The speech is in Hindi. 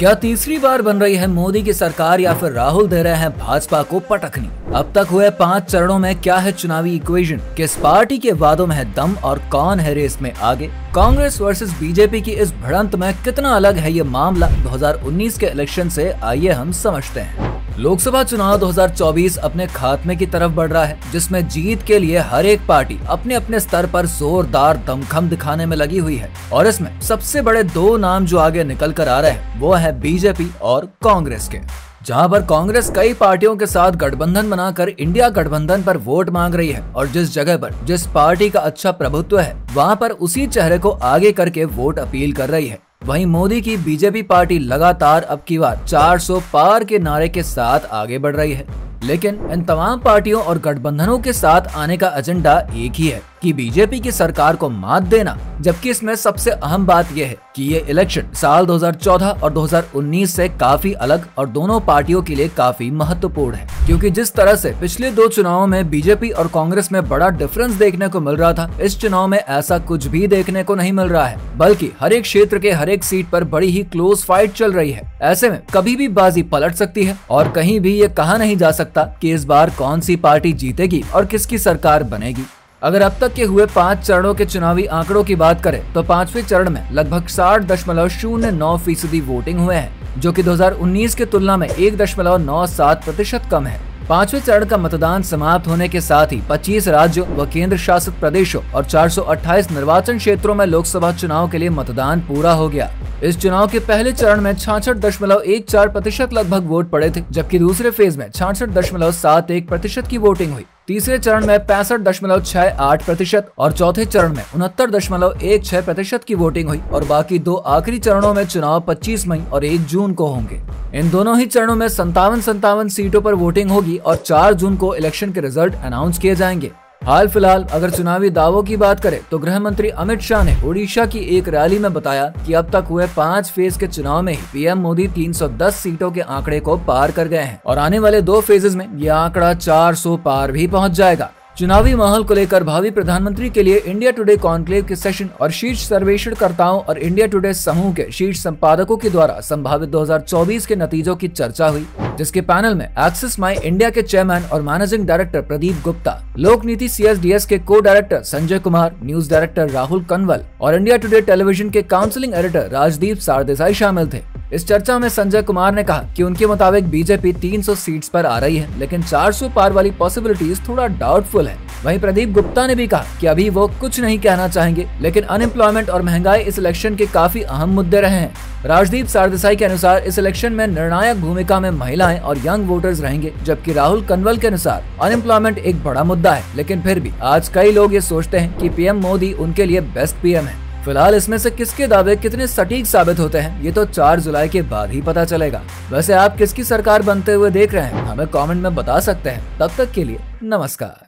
क्या तीसरी बार बन रही है मोदी की सरकार या फिर राहुल दे रहे हैं भाजपा को पटखनी? अब तक हुए 5 चरणों में क्या है चुनावी इक्वेशन? किस पार्टी के वादों में है दम और कौन है रेस में आगे? कांग्रेस वर्सेस बीजेपी की इस भिड़ंत में कितना अलग है ये मामला 2019 के इलेक्शन से? आइए हम समझते हैं। लोकसभा चुनाव 2024 अपने खात्मे की तरफ बढ़ रहा है, जिसमें जीत के लिए हर एक पार्टी अपने अपने स्तर पर जोरदार दमखम दिखाने में लगी हुई है। और इसमें सबसे बड़े 2 नाम जो आगे निकल कर आ रहे हैं वो है बीजेपी और कांग्रेस के। जहां पर कांग्रेस कई पार्टियों के साथ गठबंधन बनाकर इंडिया गठबंधन पर वोट मांग रही है और जिस जगह पर जिस पार्टी का अच्छा प्रभुत्व है वहां पर उसी चेहरे को आगे करके वोट अपील कर रही है। वहीं मोदी की बीजेपी पार्टी लगातार अब की बार 400 पार के नारे के साथ आगे बढ़ रही है। लेकिन इन तमाम पार्टियों और गठबंधनों के साथ आने का एजेंडा एक ही है कि बीजेपी की सरकार को मात देना, जबकि इसमें सबसे अहम बात यह है कि ये इलेक्शन साल 2014 और 2019 से काफी अलग और दोनों पार्टियों के लिए काफी महत्वपूर्ण है, क्योंकि जिस तरह से पिछले 2 चुनावों में बीजेपी और कांग्रेस में बड़ा डिफरेंस देखने को मिल रहा था, इस चुनाव में ऐसा कुछ भी देखने को नहीं मिल रहा है, बल्कि हर एक क्षेत्र के हर एक सीट पर बड़ी ही क्लोज फाइट चल रही है। ऐसे में कभी भी बाजी पलट सकती है और कहीं भी ये कहा नहीं जा सकता कि इस बार कौन सी पार्टी जीतेगी और किसकी सरकार बनेगी। अगर अब तक के हुए 5 चरणों के चुनावी आंकड़ों की बात करें तो 5वें चरण में लगभग 60.09% वोटिंग हुए हैं, जो कि 2019 की तुलना में 1.97% कम है। 5वें चरण का मतदान समाप्त होने के साथ ही 25 राज्यों व केंद्र शासित प्रदेशों और 428 निर्वाचन क्षेत्रों में लोकसभा चुनाव के लिए मतदान पूरा हो गया। इस चुनाव के पहले चरण में 66.14% लगभग वोट पड़े थे, जबकि दूसरे फेज में 66.71% की वोटिंग हुई। तीसरे चरण में 65.68% और चौथे चरण में 69.16% की वोटिंग हुई और बाकी 2 आखिरी चरणों में चुनाव 25 मई और 1 जून को होंगे। इन दोनों ही चरणों में 57 सीटों पर वोटिंग होगी और 4 जून को इलेक्शन के रिजल्ट अनाउंस किए जाएंगे। हाल फिलहाल अगर चुनावी दावों की बात करें तो गृह मंत्री अमित शाह ने ओडिशा की एक रैली में बताया कि अब तक हुए 5 फेज के चुनाव में ही पीएम मोदी 310 सीटों के आंकड़े को पार कर गए हैं और आने वाले 2 फेजेस में यह आंकड़ा 400 पार भी पहुंच जाएगा। चुनावी माहौल को लेकर भावी प्रधानमंत्री के लिए इंडिया टुडे कॉन्क्लेव के सेशन और शीर्ष सर्वेक्षणकर्ताओं और इंडिया टुडे समूह के शीर्ष संपादकों के द्वारा संभावित 2024 के नतीजों की चर्चा हुई, जिसके पैनल में एक्सिस माई इंडिया के चेयरमैन और managing director Pradeep Gupta, Lok Niti CSDS के co director Sanjay Kumar, news director Rahul Kanwal और इंडिया टुडे टेलीविजन के काउंसिलिंग एडिटर राजदीप सारदेसाई शामिल थे। इस चर्चा में संजय कुमार ने कहा कि उनके मुताबिक बीजेपी 300 सीट्स पर आ रही है, लेकिन 400 पार वाली पॉसिबिलिटीज थोड़ा डाउटफुल है। वहीं प्रदीप गुप्ता ने भी कहा कि अभी वो कुछ नहीं कहना चाहेंगे, लेकिन अनएम्प्लॉयमेंट और महंगाई इस इलेक्शन के काफी अहम मुद्दे रहे हैं। राजदीप सारदेसाई के अनुसार इस इलेक्शन में निर्णायक भूमिका में महिलाएं और यंग वोटर्स रहेंगे, जबकि राहुल कनवल के अनुसार अनएम्प्लॉयमेंट एक बड़ा मुद्दा है, लेकिन फिर भी आज कई लोग ये सोचते हैं कि पीएम मोदी उनके लिए बेस्ट पीएम है। फिलहाल इसमें से किसके दावे कितने सटीक साबित होते हैं ये तो 4 जुलाई के बाद ही पता चलेगा। वैसे आप किसकी सरकार बनते हुए देख रहे हैं हमें कमेंट में बता सकते हैं। तब तक के लिए नमस्कार।